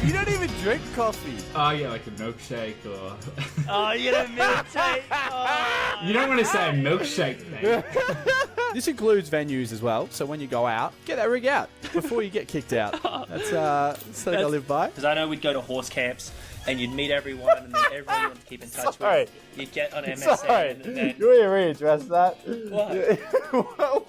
You don't even drink coffee. Oh, yeah, like a milkshake or... Oh, you get a milkshake. Oh. You don't want to say a milkshake, mate. This includes venues as well, so when you go out, get that rig out before you get kicked out. That's something I live by. Because I know we'd go to horse camps and you'd meet everyone and then everyone you want to keep in touch Sorry. with. You'd get on MSN and then... You want to readdress that? What?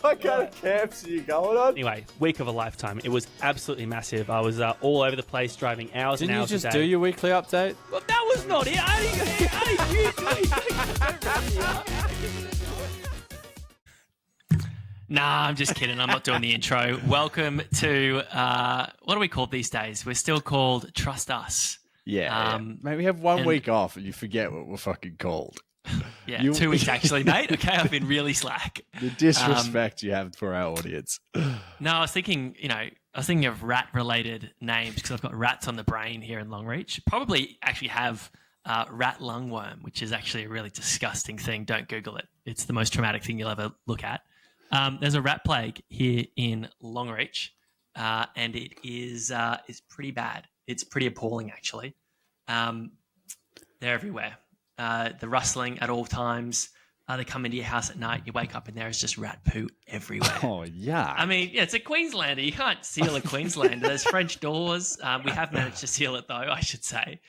What kind of camps are you going on? Anyway, week of a lifetime. It was absolutely massive. I was all over the place, driving hours Didn't and you hours just a do day. your weekly update? Well, that was not it. How did you do it? Nah, I'm just kidding. I'm not doing the intro. Welcome to, what are we called these days? We're still called Trust Us. Yeah. Maybe we have 1 week off and you forget what we're fucking called. Yeah, 2 weeks actually, mate. Okay, I've been really slack. The disrespect you have for our audience. No, I was thinking, of rat-related names because I've got rats on the brain here in Longreach. Probably actually have rat lungworm, which is actually a really disgusting thing. Don't Google it. It's the most traumatic thing you'll ever look at. There's a rat plague here in Longreach, and it is pretty bad. It's pretty appalling, actually. They're everywhere. The rustling at all times. They come into your house at night. You wake up and there is just rat poo everywhere. Oh, yeah. I mean, yeah, it's a Queenslander. You can't seal a Queenslander. There's French doors. We have managed to seal it, though, I should say.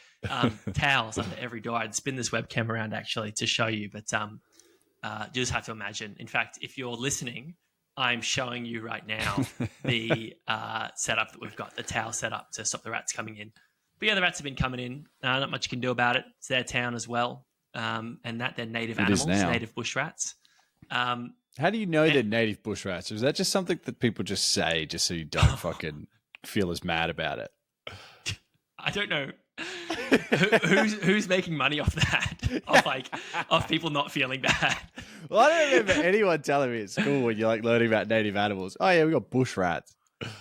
Towels under every door. I'd spin this webcam around, actually, to show you. But you just have to imagine. In fact, if you're listening, I'm showing you right now the setup that we've got, the towel setup to stop the rats coming in. But yeah, the rats have been coming in. Not much you can do about it. It's their town as well. And that they're native animals, native bush rats. How do you know they're native bush rats? Or is that just something that people just say just so you don't fucking feel as mad about it? I don't know. Who's making money off that? Of people not feeling bad. Well, I don't remember anyone telling me at school when you're like learning about native animals. Oh yeah, we got bush rats.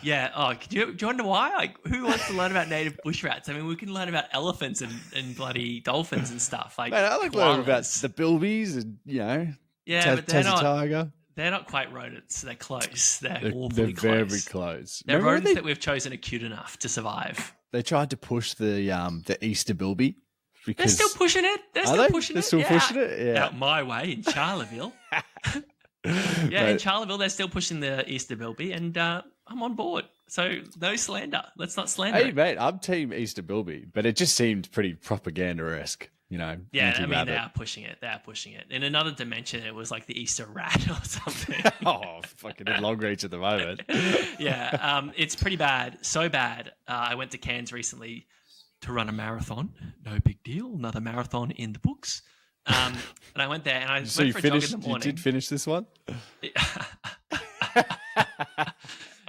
Yeah. Oh, do you wonder why? Like, who wants to learn about native bush rats? I mean, we can learn about elephants and bloody dolphins and stuff. Like, man, I like learning about the bilbies and but they're not. tiger. They're not quite rodents. They're close. They're awfully They're close. very close. They're Remember rodents that we've chosen are cute enough to survive. They tried to push the Easter bilby. They're Because still pushing it. They're still pushing They're still pushing it? Yeah. Out my way in Charleville. In Charleville, they're still pushing the Easter bilby, and I'm on board. So no slander. Let's not slander. Hey, it. mate, I'm team Easter bilby, but it just seemed pretty propaganda-esque, Yeah, I mean, they are pushing it. They are pushing it. In another dimension, it was like the Easter rat or something. Oh, fucking in Longreach at the moment. It's pretty bad. So bad. I went to Cairns recently to run a marathon. No big deal. Another marathon in the books. And I went there and I went for a jog in the morning. You did finish this one?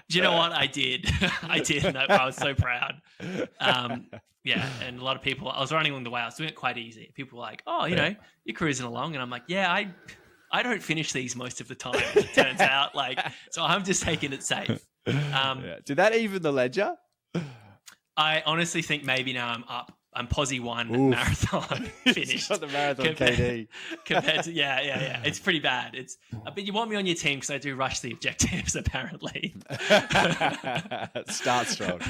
Do you know what? I did. I did. No, I was so proud. And a lot of people, I was running along the way. I was doing it quite easy. People were like, oh, you're cruising along. And I'm like, yeah, I don't finish these most of the time, it turns out. So I'm just taking it safe. Did that even the ledger? I honestly think maybe now I'm up. I'm Posse 1 marathon finished. Got the marathon KD. Compared to, yeah. It's pretty bad. But you want me on your team because I do rush the objectives, apparently. Start strong.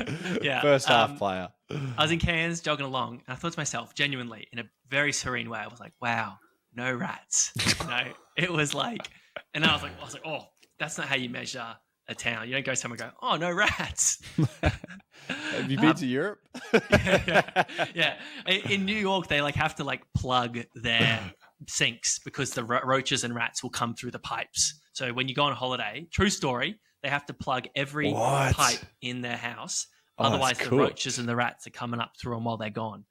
Yeah. First half player. I was in Cairns jogging along, and I thought to myself, genuinely, in a very serene way, I was like, wow, no rats. It was like, and I was like, oh, that's not how you measure a town. You don't go somewhere and go, oh, no rats. Have you been to Europe? Yeah. In New York, they have to plug their sinks because the roaches and rats will come through the pipes. So when you go on holiday, true story, they have to plug every pipe in their house. Otherwise, the roaches and the rats are coming up through them while they're gone.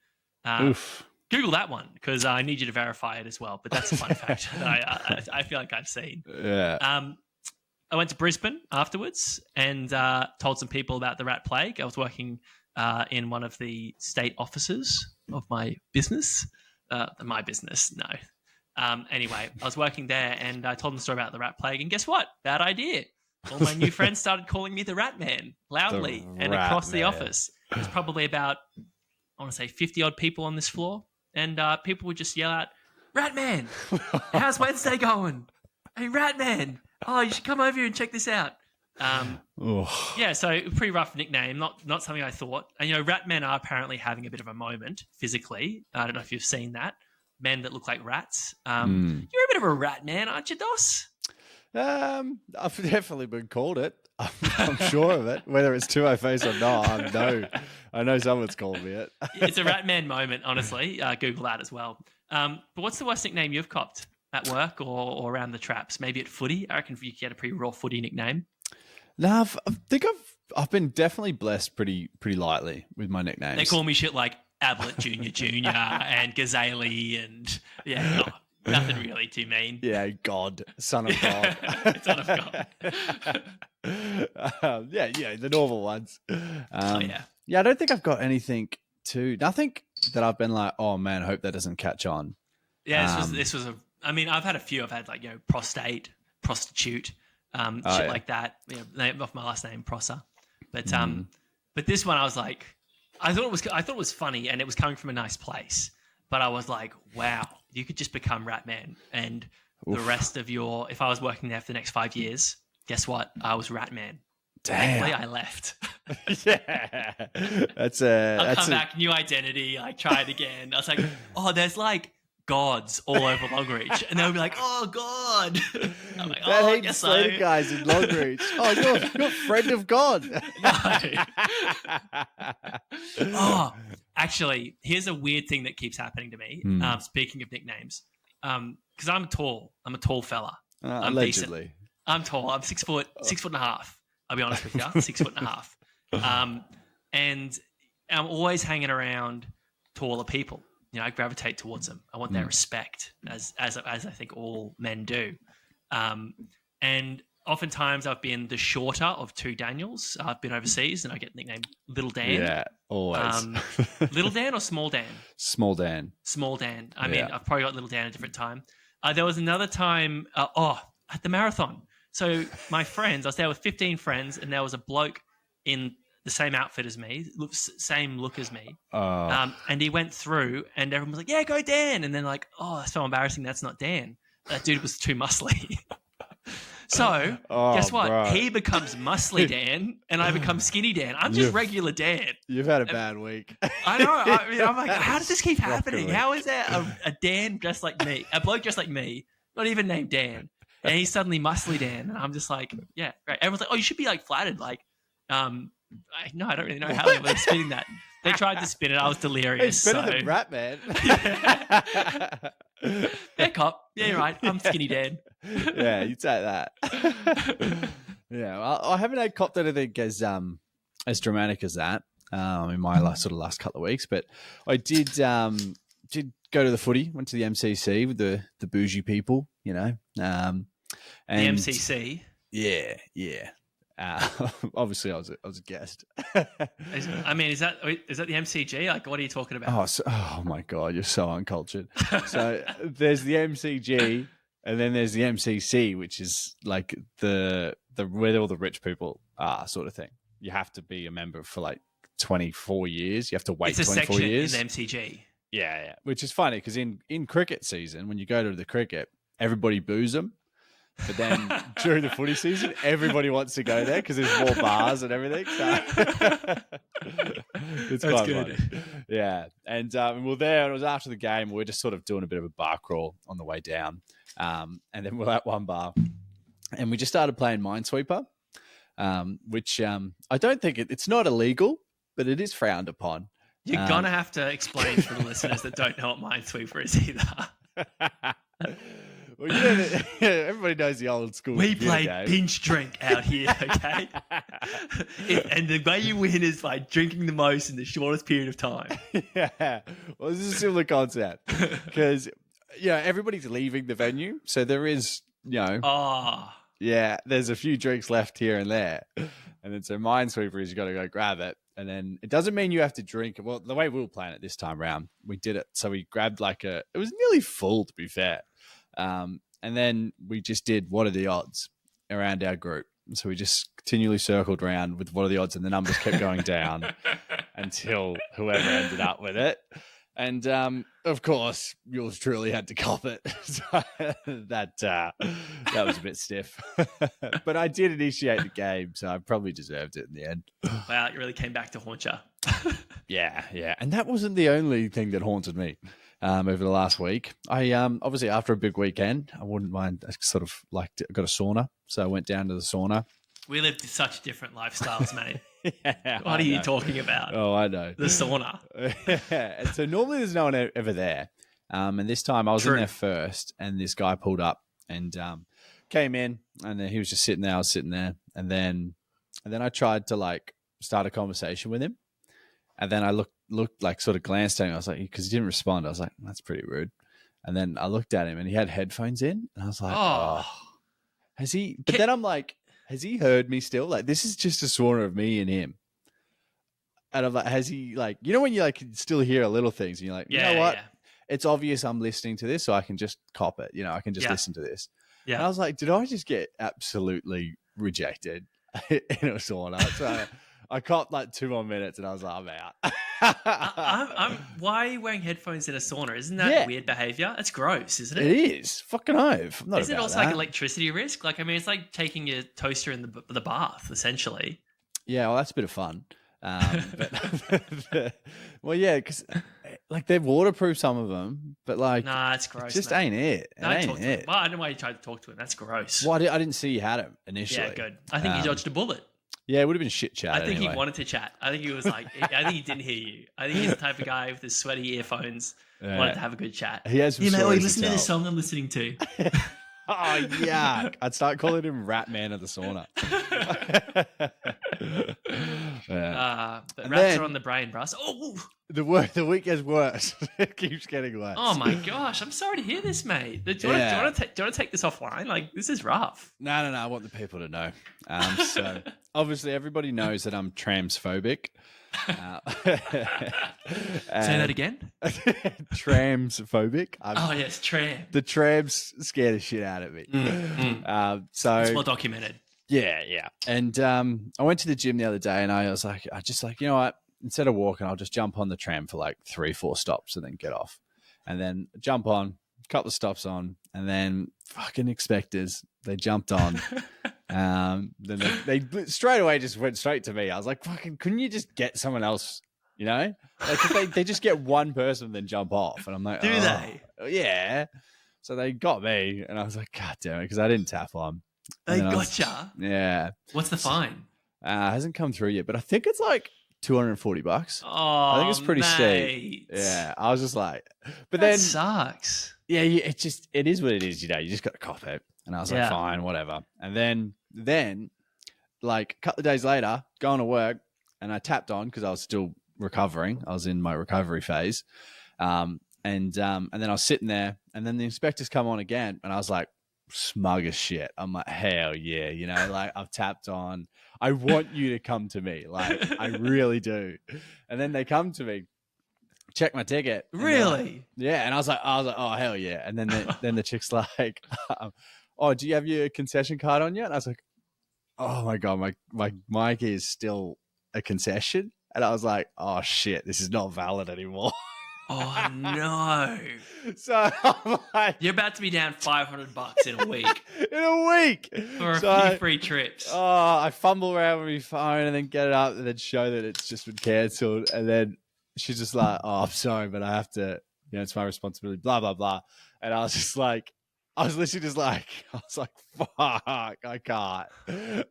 Oof. Google that one because I need you to verify it as well. But that's a fun fact that I feel like I've seen. Yeah. I went to Brisbane afterwards and told some people about the rat plague. I was working in one of the state offices of my business. Anyway, I was working there and I told them the story about the rat plague. And guess what? Bad idea. All my new friends started calling me the Rat Man loudly and across the office. There's probably about, I want to say 50 odd people on this floor. And people would just yell out, Rat Man, how's Wednesday going? Hey, Rat Man. Oh, you should come over here and check this out. Oh. Yeah, so pretty rough nickname, not something I thought. And rat men are apparently having a bit of a moment physically. I don't know if you've seen that. Men that look like rats. You're a bit of a rat man, aren't you, Dos? I've definitely been called it. I'm sure of it. Whether it's to my face or not, I know someone's called me it. It's a rat man moment, honestly. Google that as well. But what's the worst nickname you've copped at work or around the traps? Maybe at footy? I reckon you get a pretty raw footy nickname. No, I think I've been definitely blessed pretty lightly with my nicknames. They call me shit like Ablett Junior and Gazelle and nothing really too mean. Yeah, God, son of God. Son of God. The normal ones. Yeah, I don't think I've got nothing that I've been like, oh man, I hope that doesn't catch on. Yeah, this was I've had a few. I've had like, prostate, prostitute, like that. Off my last name, Prosser. But this one I was like, I thought it was funny and it was coming from a nice place. But I was like, wow, you could just become Rat Man and the rest of if I was working there for the next 5 years, guess what? I was Rat Man. Damn. Thankfully, I left. Yeah. I'll come back, new identity, like try it again. I was like, oh, there's like gods all over Longreach. And they'll be like, oh, God. I'm like, that I hates guess Slater so. guys in Longreach. Oh, you're a friend of God. Oh, actually, here's a weird thing that keeps happening to me. Speaking of nicknames, because I'm tall. I'm a tall fella. I'm allegedly. decent. I'm tall. I'm 6 foot, 6'1.5". I'll be honest with you, 6'1.5". And I'm always hanging around taller people. I gravitate towards them. I want their respect, as I think all men do. And oftentimes I've been the shorter of two Daniels. I've been overseas and I get nicknamed Little Dan. Yeah, always. Little Dan or Small Dan? Small Dan. Small Dan. I mean, I've probably got Little Dan at a different time. There was another time, at the marathon. So my friends, I was there with 15 friends and there was a bloke in the same outfit as me, same look as me. And he went through and everyone was like, yeah, go Dan. And then like, oh, that's so embarrassing. That's not Dan. That dude was too muscly. So guess what? Bro. He becomes muscly Dan and I become skinny Dan. I'm just regular Dan. You've had a bad week. I know. I'm like, how does this keep happening? How is there a Dan just like me, a bloke just like me, not even named Dan, and he's suddenly muscly Dan? And I'm just like, yeah, great. Everyone's like, oh, you should be like flattered. Like, no, I don't really know how they were spinning that. They tried to spin it. I was delirious. It's better than Rat Man. Yeah, cop. Yeah, you're right. I'm skinny Dan. Yeah, you take that. Yeah, well, I haven't had copped anything as dramatic as that in my last couple of weeks, but I did go to the footy. Went to the MCC with the bougie people, and The MCC. Yeah. Obviously, I was a guest. Is that the MCG? Like, what are you talking about? Oh my God, you're so uncultured. So there's the MCG, and then there's the MCC, which is like the where all the rich people are, sort of thing. You have to be a member for like 24 years. You have to wait 24 years. In the MCG. Yeah, which is funny because in cricket season, when you go to the cricket, everybody boos them. But then during the footy season, everybody wants to go there because there's more bars and everything. So it's quite funny. Yeah. And we were there, and it was after the game. We were just sort of doing a bit of a bar crawl on the way down. And then we're at one bar, and we just started playing Minesweeper, which I don't think it's not illegal, but it is frowned upon. You're going to have to explain for the listeners that don't know what Minesweeper is either. Well, everybody knows the old school. We play game. pinch drink out here, okay? And the way you win is by drinking the most in the shortest period of time. Yeah. Well, this is a similar concept because, everybody's leaving the venue. So there is, there's a few drinks left here and there. And then so Minesweeper is you got to go grab it. And then it doesn't mean you have to drink it. Well, the way we were playing it this time around, we did it. So we grabbed it was nearly full, to be fair. And then we just did what are the odds around our group. So we just continually circled around with what are the odds, and the numbers kept going down until whoever ended up with it. And of course, yours truly had to cop it. So that was a bit stiff. But I did initiate the game, so I probably deserved it in the end. Wow, it really came back to haunt you. Yeah. And that wasn't the only thing that haunted me over the last week. I obviously after a big weekend, I wouldn't mind. I sort of liked it. I got a sauna, so I went down to the sauna. We lived such different lifestyles, mate. Yeah, What are you talking about? Oh, I know. The sauna. And so normally there's no one ever there. And this time I was in there first, and this guy pulled up and came in, and then he was just sitting there. I was sitting there, and then I tried to like start a conversation with him, and then I looked like sort of glanced at him. I was like, because he didn't respond. I was like, that's pretty rude. And then I looked at him, and he had headphones in, and I was like, oh. Has he? But then I'm like, has he heard me still? Like, this is just a sauna of me and him. And I'm like, has he, like, you know, when you like can still hear little things and you're like, you know what? Yeah. It's obvious I'm listening to this, so I can just cop it. You know, I can just listen to this. Yeah. And I was like, did I just get absolutely rejected in a sauna? So I copped like 2 more minutes and I was like, I'm out. Why are you wearing headphones in a sauna? Isn't that weird behavior? It's gross, isn't it? It is. Fucking oath. Isn't it also like electricity risk? Like, I mean, it's like taking your toaster in the bath, essentially. Yeah, well, that's a bit of fun. Well, yeah, because like they're waterproof, some of them, but like, nah, it's gross. It just ain't it. Well, I don't know why you tried to talk to him. That's gross. Well, I didn't see you had him initially. Yeah, good. I think you dodged a bullet. Yeah, it would have been shit chat. I think he wanted to chat. I think he was like, I think he didn't hear you. I think he's the type of guy with his sweaty earphones, wanted to have a good chat. He has some mate, stories listen to this song I'm listening to. Oh, yuck. I'd start calling him Rat Man of the sauna. But rats are on the brain, Bruss. Oh, the week gets worse. It keeps getting worse. Oh my gosh, I'm sorry to hear this, mate. Do you want to take this offline? Like, this is rough. No. I want the people to know. So obviously, everybody knows that I'm transphobic. Say that again. Transphobic. Yes, tram. The trams scare the shit out of me. So it's more documented. Yeah. And I went to the gym the other day, and I was like, you know what? Instead of walking, I'll just jump on the tram for like 3-4 stops and then get off, and then jump on, a couple of stops on, and then fucking expectors. They jumped on. Then they straight away just went straight to me. I was like, fucking, couldn't you just get someone else? You know, like they just get one person and then jump off, and I'm like, do they? Yeah. So they got me, and I was like, God damn it, because I didn't tap on. They gotcha. Yeah. What's the fine? Hasn't come through yet, but I think it's like $240. Oh, I think it's pretty mate. steep. Yeah. I was just like, but that then sucks. Yeah, it is what it is. You know, you just got to cop it. And I was like, fine, whatever. And then, like a couple of days later, going to work, and I tapped on because I was still recovering. I was in my recovery phase, and then I was sitting there, and then the inspectors come on again, and I was like, smug as shit. I'm like, hell yeah, you know, like I've tapped on. I want you to come to me, like I really do. And then they come to me, check my ticket. Really? Yeah. And I was like, oh hell yeah. And then the chick's like, oh, do you have your concession card on yet? And I was like, oh my God, my mic is still a concession. And I was like, oh shit, this is not valid anymore. Oh no. So I'm like, you're about to be down $500 in a week. In a week. For a few free trips. Oh, I fumble around with my phone and then get it up and then show that it's just been cancelled. And then she's just like, oh, I'm sorry, but I have to, you know, it's my responsibility, blah, blah, blah. And I was just like, fuck, I can't.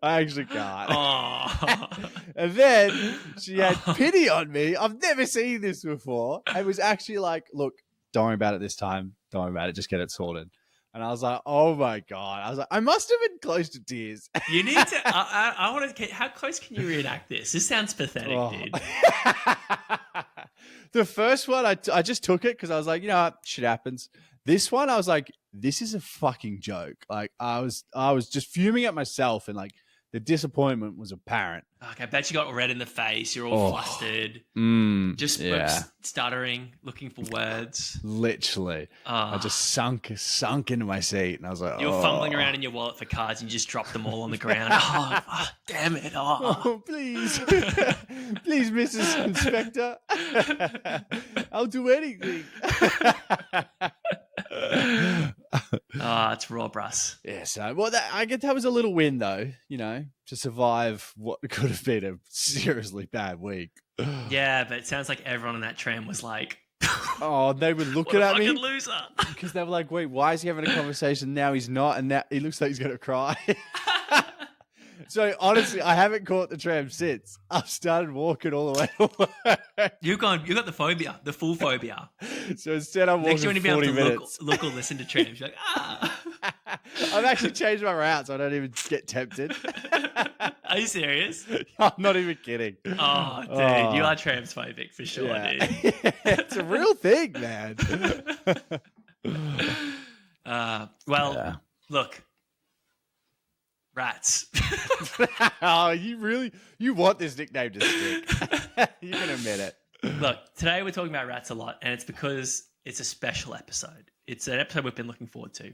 I actually can't. Oh. And then she had pity on me. I've never seen this before. It was actually like, look, don't worry about it this time. Don't worry about it. Just get it sorted. And I was like, oh my God. I was like, I must have been close to tears. You need to, I want to, how close can you reenact this? This sounds pathetic, dude. The first one, I just took it because I was like, you know what, shit happens. This one, I was like, this is a fucking joke. Like I was just fuming at myself and like The disappointment was apparent. Okay, I bet you got red in the face. You're all flustered. Just stuttering, looking for words. Literally. I just sunk into my seat, and I was like, you were fumbling around in your wallet for cards, and you just dropped them all on the ground. Damn it. Oh, please. Please, Mrs. Inspector. I'll do anything. It's raw, Bruss. Yeah, so I get that was a little win though, to survive what could have been a seriously bad week. Yeah, but it sounds like everyone on that tram was like, oh, they were looking at me. What a fucking loser. Because they were like, wait, why is he having a conversation? Now he's not, and now he looks like he's going to cry. So honestly, I haven't caught the tram since. I've started walking all the way to work. You got the phobia, the full phobia. So instead I'm walking 40 minutes. Next, you won't be able to look or listen to trams. You're like, I've actually changed my route so I don't even get tempted. Are you serious? I'm not even kidding. Oh, dude, you are transphobic for sure, dude. It's a real thing, man. Look. Rats. Oh, you want this nickname to stick. You can admit it. Look, today we're talking about rats a lot, and it's because it's a special episode. It's an episode we've been looking forward to.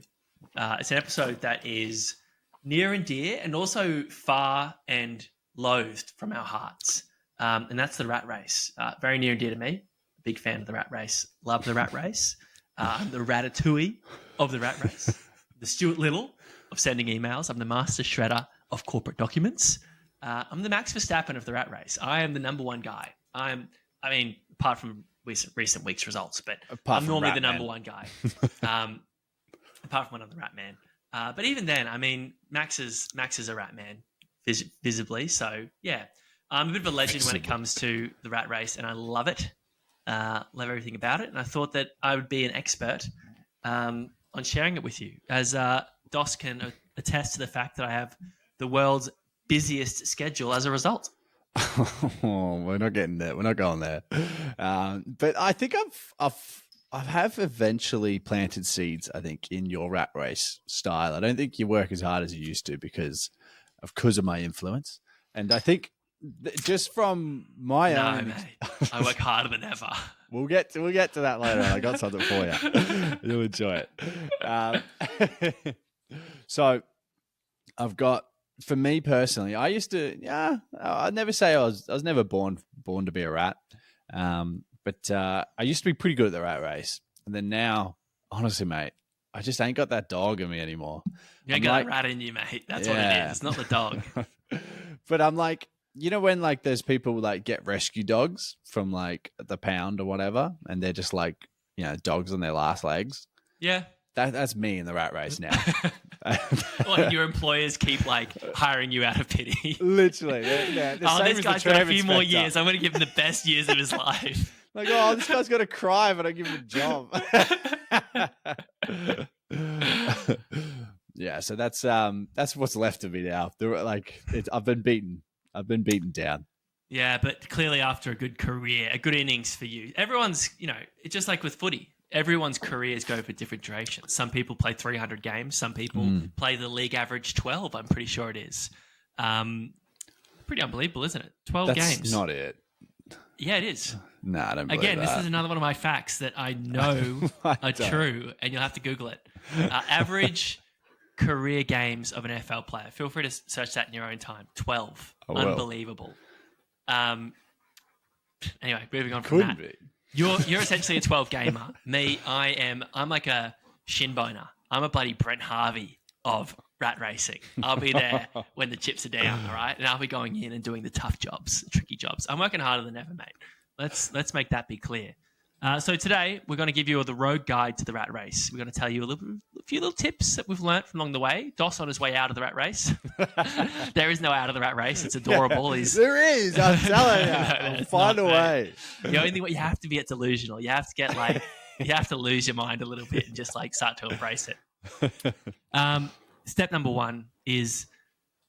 It's an episode that is near and dear and also far and loathed from our hearts. And that's the rat race. Very near and dear to me. Big fan of the rat race. Love the rat race. The ratatouille of the rat race. The Stuart Little of sending emails. I'm the master shredder of corporate documents. I'm the Max Verstappen of the rat race. I am the number one guy. Apart from recent week's results, but I'm normally the number one guy. Apart from another rat man. But even then, Max is a rat man, visibly. So, yeah, I'm a bit of a legend when it comes to the rat race, and I love it. Love everything about it. And I thought that I would be an expert on sharing it with you, as Dos can attest to the fact that I have the world's busiest schedule as a result. Oh, we're not getting there. We're not going there. But I think I have eventually planted seeds, I think, in your rat race style. I don't think you work as hard as you used to because of my influence. And I think just from my own... mate. I work harder than ever. We'll get to that later on. I got something for you. You'll enjoy it. So I've got, for me personally, I used to, I'd never say I was never born to be a rat. But I used to be pretty good at the rat race. And then now, honestly, mate, I just ain't got that dog in me anymore. You ain't got that rat in you, mate. That's what it is. It's not the dog. But I'm like, when like there's people like get rescue dogs from like the pound or whatever, and they're just like, dogs on their last legs. Yeah. That's me in the rat race now. Like your employers keep like hiring you out of pity. Literally. This guy's got a few more years. I'm going to give him the best years of his life. Like, this guy's got to cry if I don't give him a job. Yeah, so that's what's left of me now. I've been beaten down. Yeah, but clearly after a good career, a good innings for you, everyone's, it's just like with footy. Everyone's careers go for different durations. Some people play 300 games. Some people play the league average 12, I'm pretty sure it is. Pretty unbelievable, isn't it? 12 games. That's not it. Yeah, it is. No, I don't believe Again, that. This is another one of my facts that I know are true, and you'll have to Google it. Average career games of an NFL player. Feel free to search that in your own time. 12. Unbelievable. Anyway, moving on from that. Couldn't be. You're essentially a 12 gamer. Me, I'm like a shin boner. I'm a bloody Brent Harvey of rat racing. I'll be there when the chips are down, all right? And I'll be going in and doing the tough jobs, the tricky jobs. I'm working harder than ever, mate. Let's make that be clear. So today we're going to give you the road guide to the rat race. We're going to tell you a few little tips that we've learnt along the way. Dos on his way out of the rat race. There is no out of the rat race. It's adorable. There is. I'm telling you. I'll find a way. The only way you have to be delusional. You have to get you have to lose your mind a little bit and just start to embrace it. Step number 1 is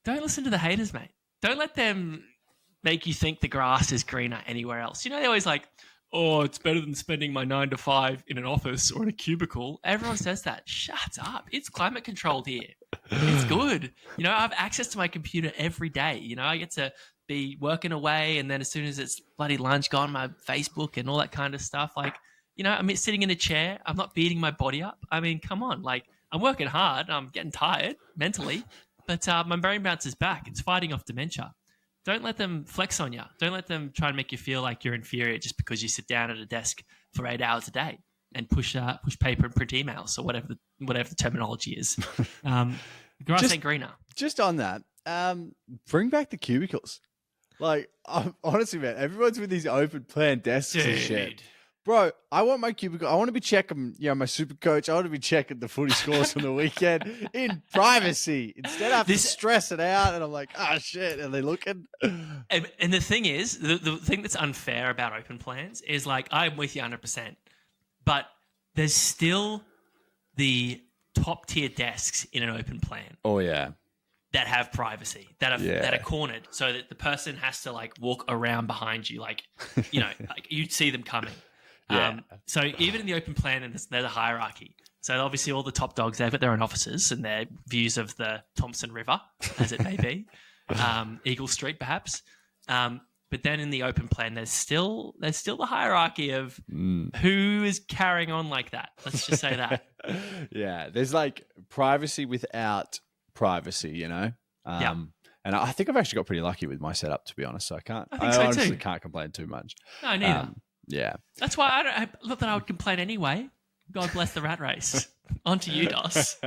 don't listen to the haters, mate. Don't let them make you think the grass is greener anywhere else. They're always like, oh, it's better than spending my 9 to 5 in an office or in a cubicle. Everyone says that. Shut up. It's climate controlled here. It's good. You know, I have access to my computer every day. You know, I get to be working away, and then as soon as it's bloody lunch, go on my Facebook and all that kind of stuff. Like, you know, I'm sitting in a chair. I'm not beating my body up. I mean, come on. Like, I'm working hard. I'm getting tired mentally, but my brain bounces back. It's fighting off dementia. Don't let them flex on you. Don't let them try and make you feel like you're inferior just because you sit down at a desk for 8 hours a day and push paper and print emails or whatever the terminology is. Grass ain't greener. Just on that, bring back the cubicles. Like, honestly, man, everyone's with these open plan desks and shit. Bro, I want my cubicle. I want to be checking, my super coach. I want to be checking the footy scores from the weekend in privacy. Instead, I have to stress it out, and I'm like, oh, shit, are they looking? And the thing is, the thing that's unfair about open plans is, like, I'm with you 100%, but there's still the top-tier desks in an open plan. Oh, yeah. That have privacy, that are cornered, so that the person has to, like, walk around behind you, like, you know, like you'd see them coming. Yeah. So even in the open plan, and there's a hierarchy. So obviously all the top dogs, they've got their own offices and their views of the Thompson River, as it may be, Eagle Street perhaps. But then in the open plan, there's still the hierarchy of who is carrying on like that. Let's just say that. Yeah, there's like privacy without privacy, you know. And I think I've actually got pretty lucky with my setup, to be honest. So I honestly can't complain too much. No, neither. Yeah. That's why not that I would complain anyway. God bless the rat race. On to you, Dos.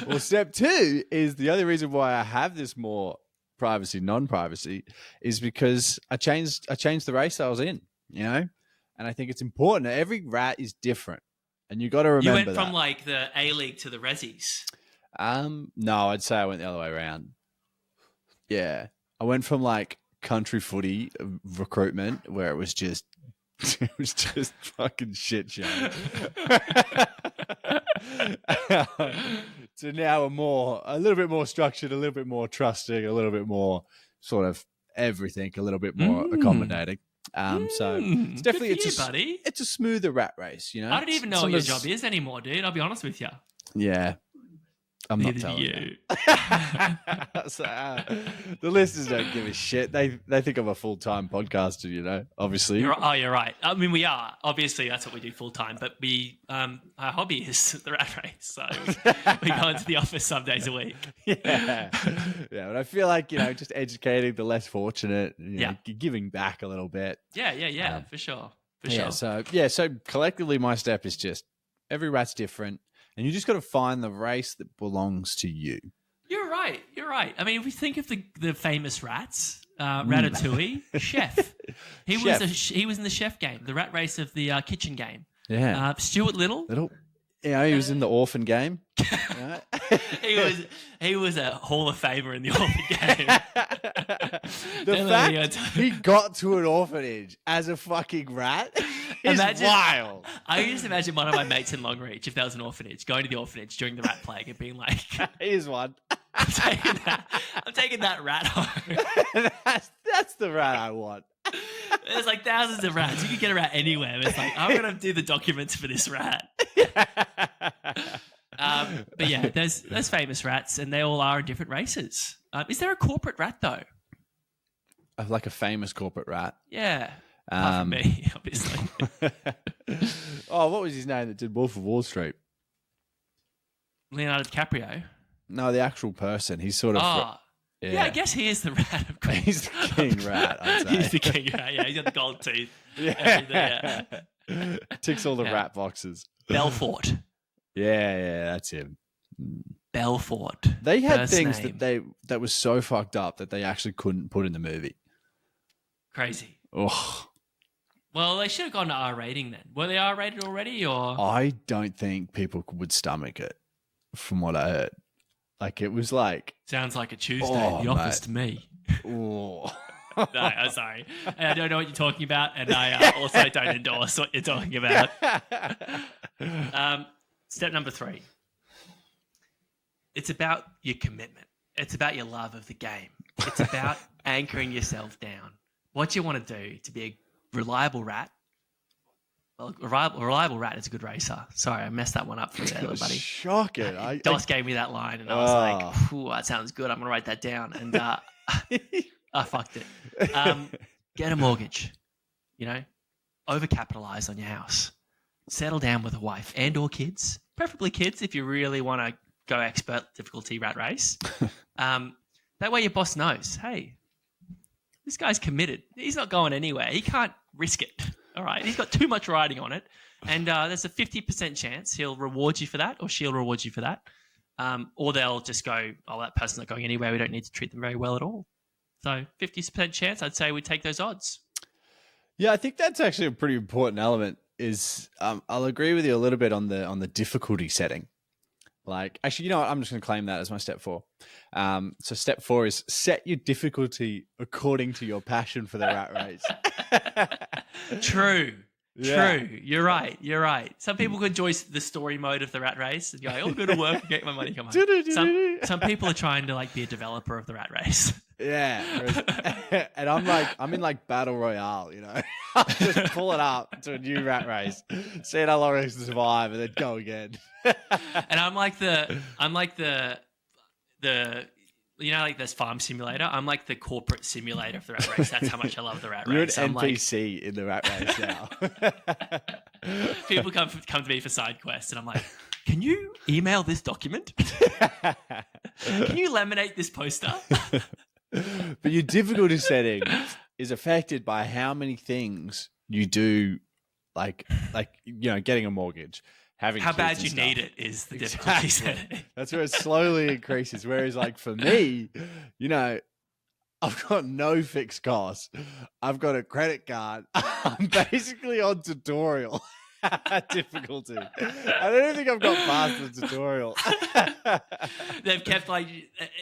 Well, step 2 is the other reason why I have this more privacy, non-privacy, is because I changed the race I was in, you know? And I think it's important. Every rat is different. And you got to remember that. You went from like the A-League to the Rezzies. No, I'd say I went the other way around. Yeah. I went from like country footy recruitment where it was just fucking shit show. To now a little bit more structured, a little bit more trusting, a little bit more sort of everything, a little bit more accommodating. So it's definitely it's a smoother rat race, you know. I don't even know what your job is anymore, dude. I'll be honest with you. Yeah. I'm not telling you. So, the listeners don't give a shit. They think I'm a full-time podcaster, you know, obviously. You're right. I mean, we are. Obviously, that's what we do full-time. But our hobby is the rat race. So we go into the office some days a week. Yeah. Yeah, but I feel like, you know, just educating the less fortunate, you know, giving back a little bit. Yeah, for sure. So collectively, my step is just every rat's different. And you just got to find the race that belongs to you. You're right. I mean, if we think of the famous rats, Ratatouille, Chef. He was in the Chef game, the rat race of the kitchen game. Yeah. Stuart Little. He was in the orphan game. He was a Hall of Famer in the orphan game. The fact he got to an orphanage as a fucking rat is wild. I used to imagine one of my mates in Longreach, if there was an orphanage, going to the orphanage during the rat plague and being like, "Here's one. I'm taking that rat home." That's the rat I want. There's like thousands of rats. You can get a rat anywhere. But it's like, I'm going to do the documents for this rat. But yeah, there's famous rats, and they all are in different races. Is there a corporate rat though? Like a famous corporate rat? Yeah. Apart from me, obviously. What was his name that did Wolf of Wall Street? Leonardo DiCaprio. No, the actual person. He's sort of. Yeah, I guess he is the rat. Of course. He's the king rat. I'd say. He's the king rat. Yeah, he's got the gold teeth. Yeah. Ticks all the rat boxes. Belfort. Yeah, that's him. Belfort. They had things that was so fucked up that they actually couldn't put in the movie. Crazy. Oh. Well, they should have gone to R rating then. Were they R rated already, or? I don't think people would stomach it, from what I heard. Like, it was like... Sounds like a Tuesday in the office to me. Oh. No, I'm sorry. I don't know what you're talking about, and I also don't endorse what you're talking about. Step number 3. It's about your commitment. It's about your love of the game. It's about anchoring yourself down. What you want to do to be a reliable rat Well, reliable rat is a good racer. Sorry, I messed that one up for you, little buddy. Shocking. Dos gave me that line, and I was like, "Ooh, that sounds good. I'm gonna write that down." And I fucked it. Get a mortgage. Overcapitalize on your house. Settle down with a wife and/or kids, preferably kids, if you really want to go expert difficulty rat race. That way, your boss knows, hey, this guy's committed. He's not going anywhere. He can't risk it. All right, he's got too much riding on it, and there's a 50% chance he'll reward you for that, or she'll reward you for that, or they'll just go, "Oh, that person's not going anywhere. We don't need to treat them very well at all." So 50% chance, I'd say we take those odds. Yeah, I think that's actually a pretty important element. Is I'll agree with you a little bit on the difficulty setting. Like, actually, you know what? I'm just going to claim that as my step 4. So step 4 is set your difficulty according to your passion for the rat race. True. Yeah. True. You're right. Some people could enjoy the story mode of the rat race and go, "Oh, go to work and get my money, come home." Some people are trying to be a developer of the rat race. Yeah. And I'm in battle royale, I'll just pull it up to a new rat race, see how long I can survive, and then go again. And I'm like the this farm simulator. I'm like the corporate simulator of the rat race. That's how much I love the rat race. You're an NPC in the rat race now. People come to me for side quests, and I'm like, "Can you email this document? Can you laminate this poster?" But your difficulty setting is affected by how many things you do, like getting a mortgage, having how kids bad and you stuff. need it is the difficulty setting. That's where it slowly increases. Whereas, for me, I've got no fixed costs. I've got a credit card. I'm basically on tutorial difficulty. I don't think I've got past the tutorial. They've kept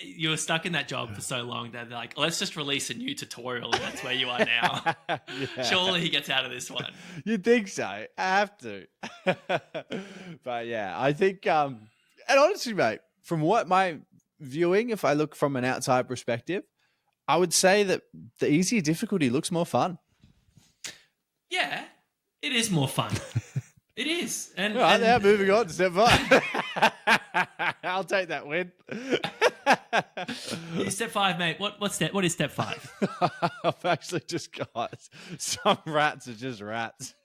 you were stuck in that job for so long that they're like, "Let's just release a new tutorial, and that's where you are now." Yeah. Surely he gets out of this one. You'd think so. I have to. But yeah, I think, and honestly, mate, from what my viewing, if I look from an outside perspective, I would say that the easier difficulty looks more fun. Yeah, it is more fun. It is. And, All right, now moving on to step 5. I'll take that win. Step 5, mate. What is step 5? I've actually just got some rats are just rats.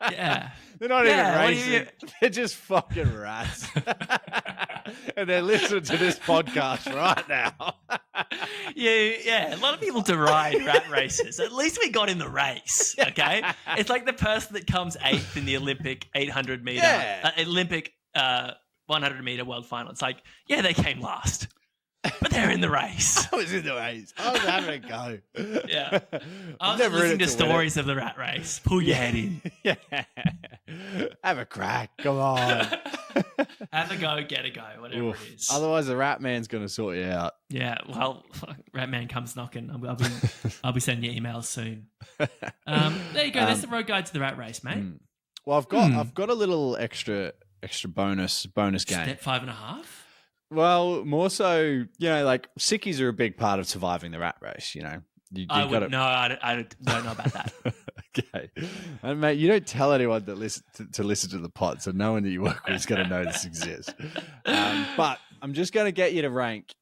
Yeah. They're not Yeah, what even do you- racing. They're just fucking rats. And they're listening to this podcast right now. Yeah. A lot of people deride rat races. At least we got in the race, okay? It's like the person that comes 8th in the Olympic 800 meter, Yeah. Olympic 100 meter world final. It's like, yeah, they came last, but they're in the race. I was in the race. I was having a go. Yeah. I was never in listening it to to win it. stories of the rat race. Pull your head in. Yeah. Have a crack. Come on. Have a go, get a go, whatever Oof. it is. Otherwise, the rat man's going to sort you out. Yeah, well, Ratman comes knocking. I'll be sending you emails soon. There you go. That's the road guide to the rat race, mate. Well, I've got a little extra bonus game. Step 5.5. Well, more so, sickies are a big part of surviving the rat race. I don't know about that. Okay, and mate, you don't tell anyone that listen to the pod, so no one that you work with is going to know this exists. But I'm just going to get you to rank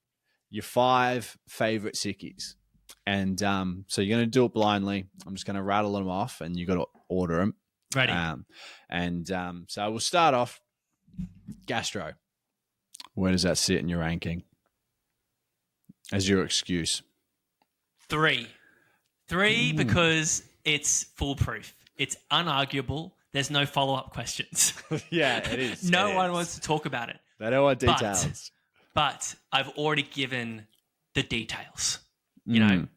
your 5 favorite sickies, and so you're going to do it blindly. I'm just going to rattle them off, and you got to order them. Ready? So we'll start off. Gastro. Where does that sit in your ranking? As your excuse. 3 because it's foolproof. It's unarguable. There's no follow-up questions. Yeah, it is. No one wants to talk about it. They don't want details. But I've already given the details, and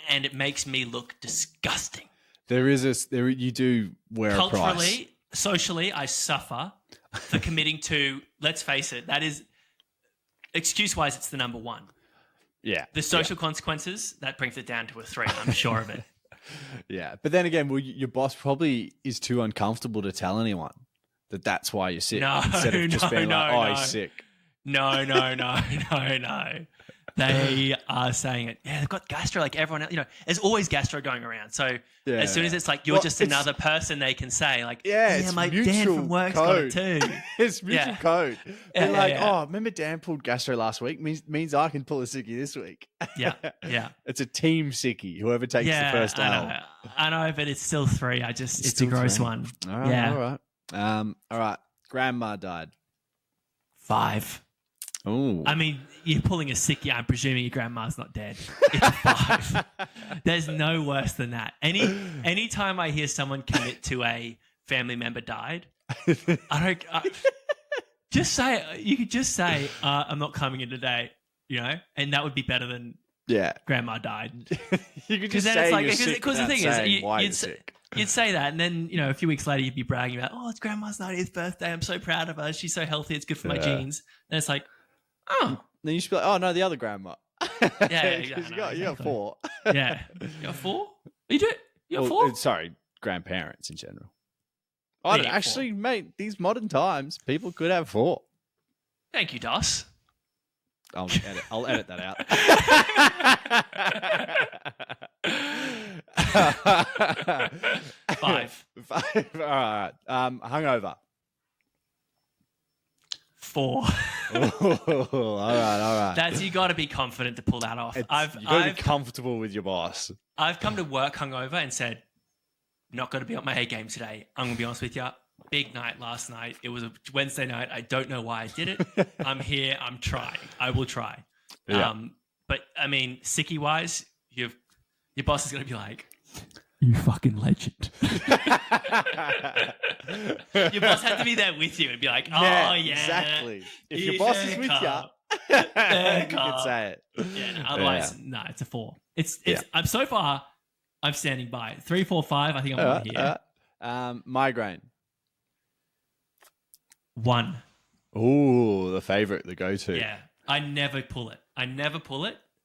it makes me look disgusting. You do wear a price. Culturally, socially, I suffer for committing to, let's face it, that is, excuse-wise, it's the number 1. Yeah. The social consequences, that brings it down to a 3. I'm sure of it. Yeah. But then again, your boss probably is too uncomfortable to tell anyone that's why you're sick. No, instead of just being no, like, no. he's sick. No. They are saying it. Yeah, they've got gastro like everyone else. You know, there's always gastro going around. So as soon as it's like you're just another person, they can say like, it's my Dan mutual from work's code. got it too. It's mutual code. They're Yeah, like, yeah. oh, remember Dan pulled gastro last week? Means I can pull a sickie this week. Yeah. It's a team sickie. Whoever takes the first L. I know, but it's still 3. It's still a gross 3. one. All right, all right. Grandma died. 5. Oh, I mean, you're pulling a sickie. I'm presuming your grandma's not dead. It's a 5. There's no worse than that. Any time I hear someone commit to a family member died, just say you could just say I'm not coming in today, you know, and that would be better than grandma died. You could just say you're sick because the thing is, you're sick. You'd say that, and then a few weeks later you'd be bragging about, it's grandma's 90th birthday. I'm so proud of her. She's so healthy. It's good for my genes. And it's like, oh. Then you should be like, oh no, the other grandma. Yeah, exactly. You got 4. Yeah, you got 4. You do it. You got 4. Sorry, grandparents in general. I don't actually, mate. These modern times, people could have 4. Thank you, Doss. I'll edit that out. 5. All right. Hungover. 4. All right. That's you got to be confident to pull that off. You got to be comfortable with your boss. I've come to work hungover and said, not going to be on my A game today. I'm going to be honest with you. Big night last night. It was a Wednesday night. I don't know why I did it. I'm here. I'm trying. I will try. Yeah. But I mean, sickie wise, your boss is going to be like, you fucking legend. Your boss had to be there with you and be like, exactly. If your boss is with you, you can say it. Yeah, otherwise, no, it's a 4. I'm so far, I'm standing by 3, 4, 5. I think I'm over here. Migraine. 1. Ooh, the favorite, the go-to. Yeah, I never pull it.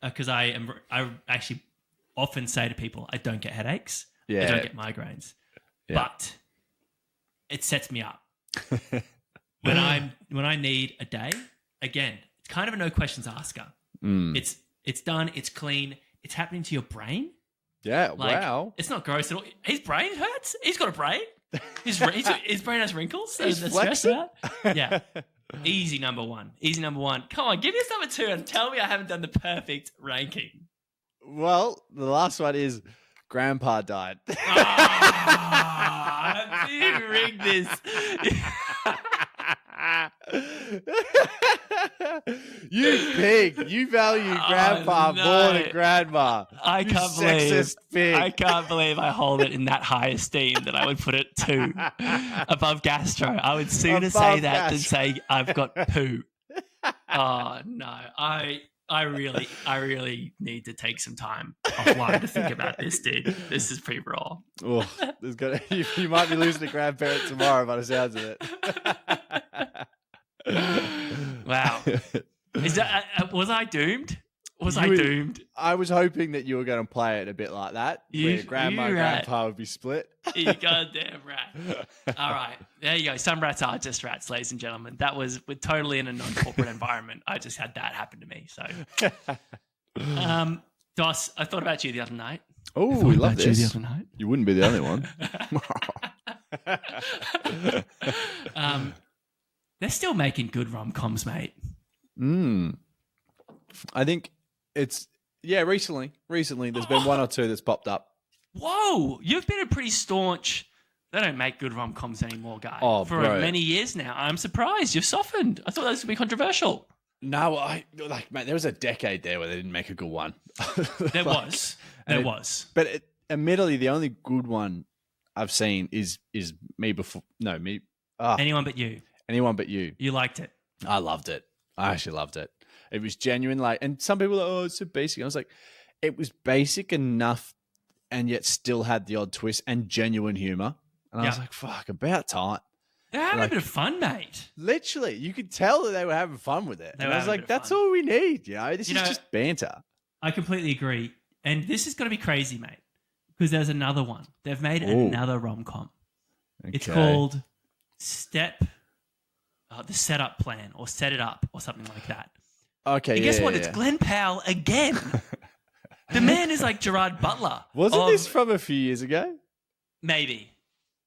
Because I actually often say to people, I don't get headaches. Yeah. I don't get migraines. Yeah. But it sets me up. when I need a day, again, it's kind of a no questions asker. It's done, it's clean, it's happening to your brain. Yeah, like, wow. It's not gross at all. His brain hurts. He's got a brain. His brain has wrinkles. He's that's flexing. Yeah. Easy number 1. Come on, give me a number 2 and tell me I haven't done the perfect ranking. Well, the last one is Grandpa died. You rigged this. You pig. You value Grandpa more than Grandma. I can't believe I hold it in that high esteem that I would put it 2 above gastro. I would sooner say that than say I've got poo. Oh no. I really need to take some time offline to think about this, dude. This is pretty raw. Oh, you might be losing a grandparent tomorrow by the sounds of it. Wow. Is that was I doomed? I doomed? I was hoping that you were going to play it a bit like that, where Grandma and Grandpa would be split. You goddamn rat. All right. There you go. Some rats are just rats, ladies and gentlemen. That was totally in a non-corporate environment. I just had that happen to me. So, Dos, I thought about you the other night. Oh, we love this. You the other night. You wouldn't be the only one. They're still making good rom-coms, mate. I think it's recently there's been 1 or 2 that's popped up. Whoa, you've been a pretty staunch. They don't make good rom-coms anymore, guy. For many years now. I'm surprised you've softened. I thought that was gonna be controversial. No, mate, there was a decade there where they didn't make a good one. There was. But admittedly, the only good one I've seen is me before. No, me. Anyone But You. Anyone But You. You liked it. I loved it. I actually loved it. It was genuine, and some people are like, oh, it's so basic. I was like, it was basic enough and yet still had the odd twist and genuine humor. And I was like, fuck, about time. They're having a bit of fun, mate. Literally, you could tell that they were having fun with it. And I was like, that's all we need, This is just banter. I completely agree. And this is going to be crazy, mate, because there's another one. They've made another rom-com. Okay. It's called the Setup Plan or Set It Up or something like that. Okay, And guess what? It's Glenn Powell again. The man is like Gerard Butler. Wasn't this from a few years ago? Maybe.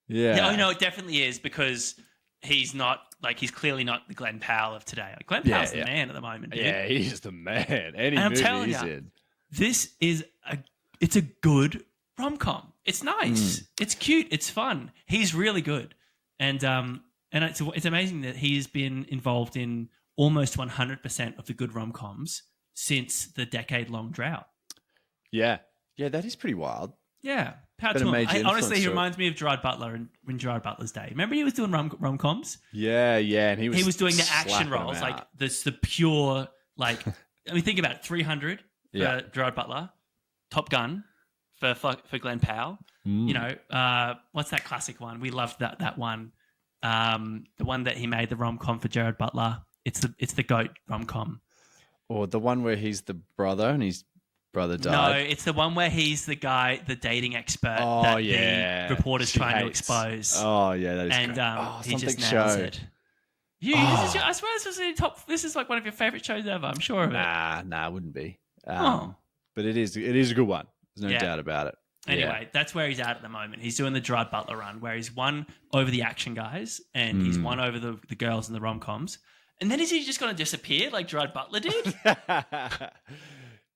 Yeah. No, no, it definitely is because he's clearly not the Glenn Powell of today. Like, Glenn Powell's the man at the moment, dude. Yeah, he's the man. Any I'm movie telling he's you, in. this is it's a good rom-com. It's nice. It's cute. It's fun. He's really good. And it's amazing that he's been involved in almost 100% of the good rom-coms since the decade-long drought. Yeah. Yeah, that is pretty wild. Yeah. Proud Been to a him. major Honestly, he influence, reminds me of Gerard Butler in Gerard Butler's day. Remember he was doing rom-coms? Yeah, and he was doing the action slapping roles, them like out. the pure, like, I mean, think about it, 300 for Gerard Butler, Top Gun for Glenn Powell. You know, what's that classic one? We loved that one. The one that he made, the rom-com for Gerard Butler. It's the GOAT rom-com. Or the one where he's the brother and his brother No, died. it's the one where he's the guy, the dating expert Oh, that yeah. the reporter's She trying to hates. expose. Oh, yeah, that is And great. he just Something nails Show. it. I swear this is like one of your favorite shows ever. I'm sure of it. Nah, it wouldn't be. Oh. But it is a good one. There's no Yeah. doubt about it. Anyway, that's where he's at the moment. He's doing the Gerard Butler run, where he's won over the action guys and he's won over the girls in the rom-coms. And then is he just going to disappear like Gerard Butler did?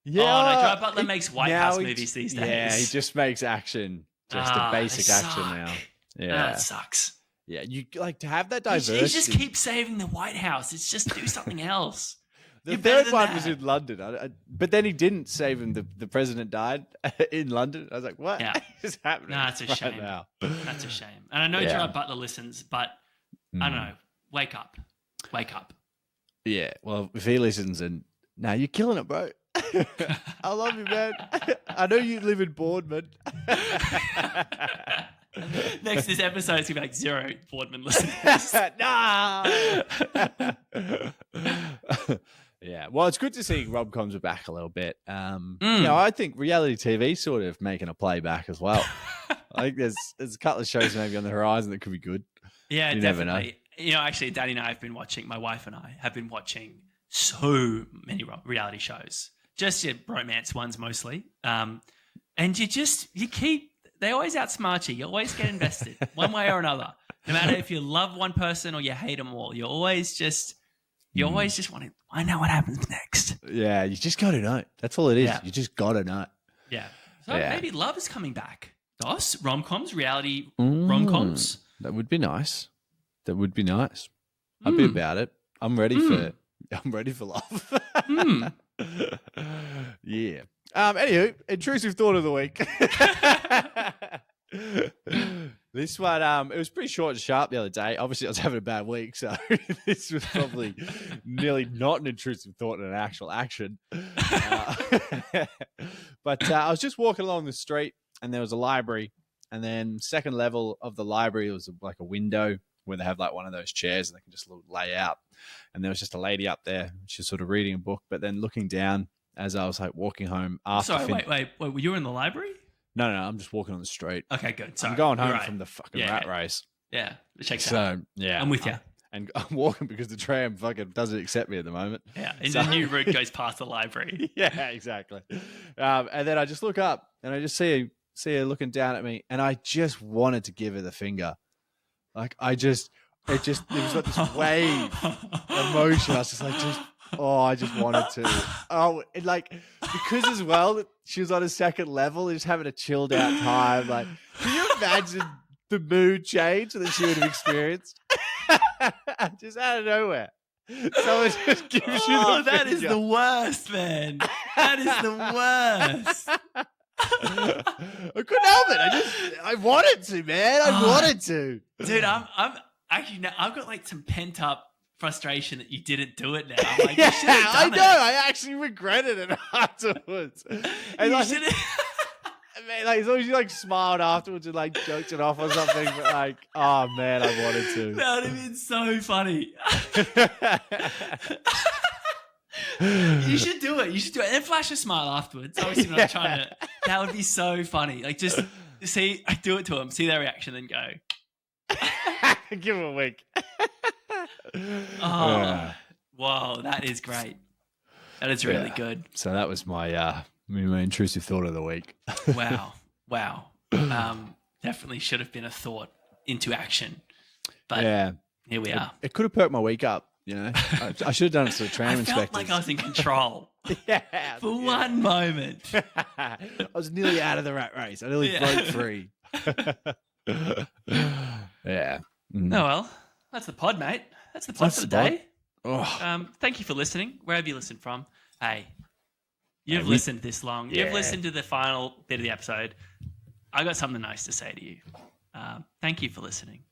Yeah. Oh, no, Gerard Butler makes White House movies these days. Yeah, he just makes action. Just a basic they action suck. now. Oh, Yeah. it sucks. Yeah, you like to have that He diversity. just keeps saving the White House. It's just do something else. The You're better third than one that. was in London, but then he didn't save him. The president died in London. I was like, "What is happening?" No, it's a right shame. now? That's a shame. And I know Yeah. Gerard Butler listens, but I don't know. Wake up. Wake up. Yeah. Well, if he listens, and now you're killing it, bro. I love you, man. I know you live in Boardman. Next, this episode is going to be like 0 Boardman listeners. No. Yeah. Well, it's good to see rom-coms are back a little bit. You know, I think reality TV sort of making a play back as well. I think there's a couple of shows maybe on the horizon that could be good. Yeah, You never know. definitely. You know, actually, Danny and I have been watching, my wife and I have been watching so many reality shows. Just your romance ones mostly. And they always outsmart you. You always get invested one way or another. No matter if you love one person or you hate them all, you always just want to find out what happens next. Yeah, you just got to know. That's all it is. Yeah. You just got to know. Yeah. So Yeah. maybe love is coming back. Dos, rom-coms, reality rom-coms. That would be nice. That would be nice. I'd be about it. I'm ready for love. Yeah. Anywho, intrusive thought of the week. This one, it was pretty short and sharp the other day. Obviously, I was having a bad week, so this was probably nearly not an intrusive thought and an actual action. But I was just walking along the street, and there was a library, and then second level of the library was like a window where they have like one of those chairs and they can just lay out. And there was just a lady up there. She was sort of reading a book, but then looking down as I was like walking home after. Sorry, wait. Were you in the library? No, I'm just walking on the street. Okay, good. Sorry. I'm going home You're right. from the fucking Yeah, rat yeah. race. Yeah, check out. So, yeah. I'm with you. And I'm walking because the tram fucking doesn't accept me at the moment. Yeah, and So- the new route goes past the library. Yeah, exactly. And then I just look up and I just see her looking down at me, and I just wanted to give her the finger. Like it was like this wave of emotion. I was just like, I just wanted to. Oh, and like, because as well, she was on a second level, just having a chilled out time. Like, can you imagine the mood change that she would have experienced? Just out of nowhere. Someone just gives you the that is finger. the worst, man. That is the worst. I couldn't help it. I wanted to, man. I wanted to. Dude, I'm actually now I've got like some pent up frustration that you didn't do it now. I'm like, Yeah, you should have I done know. I actually regretted it afterwards. And You like, should have. man, like, as long as you like smiled afterwards and like joked it off or something, but like, oh man, I wanted to. That would have been so funny. You should do it. You should do it. And then flash a smile afterwards. Obviously, I'm not trying to. That would be so funny. Like, just see, do it to them, see their reaction, then go. Give him a wink. Oh, wow, that is great. That is really good. So that was my intrusive thought of the week. Wow. Definitely should have been a thought into action. But here we are. It could have perked my week up, I should have done it to the tram I inspectors. felt like I was in control. For one moment. I was nearly out of the rat race. I nearly broke free. Yeah. Oh, well, that's the pod, mate. That's the pod for the day. Thank you for listening, wherever you listen from. Hey, you've listened this long. You've listened to the final bit of the episode. I got something nice to say to you. Thank you for listening.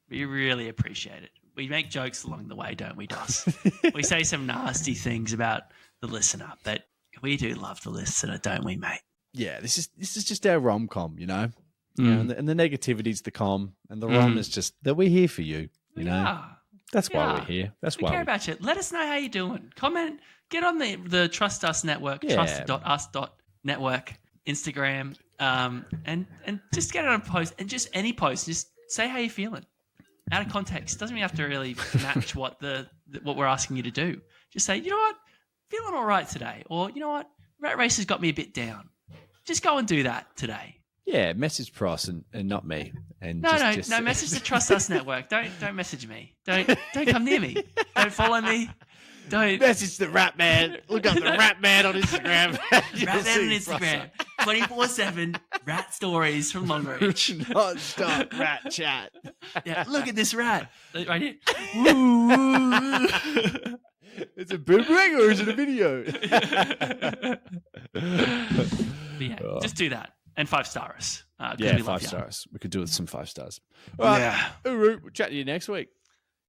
We really appreciate it. We make jokes along the way, don't we, Doss? We say some nasty things about the listener, but we do love the listener, don't we, mate? Yeah, this is just our rom-com, and the negativity's the com, and the rom is just that we're here for you, know. That's why we're here. That's why we care about you. Let us know how you're doing. Comment. Get on the Trust Us Network, trust.us.network, Instagram, and just get on a post, and just any post. Just say how you're feeling. Out of context. Doesn't mean you have to really match what we're asking you to do. Just say, you know what, feeling all right today, or you know what, rat race has got me a bit down. Just go and do that today. Yeah, message Pross and not me. And no, message the Trust Us Network. Don't message me. Don't come near me. Don't follow me. Don't message the Rat Man. Look up the Rat Man on Instagram. Rat Man on Instagram. 24/7 rat stories from Longreach. Non-stop rat chat. Yeah, look at this rat right here. It's a boomerang or is it a video? Just do that. And 5-star us. 5 stars. We could do it with some 5 stars. All right. We'll chat to you next week.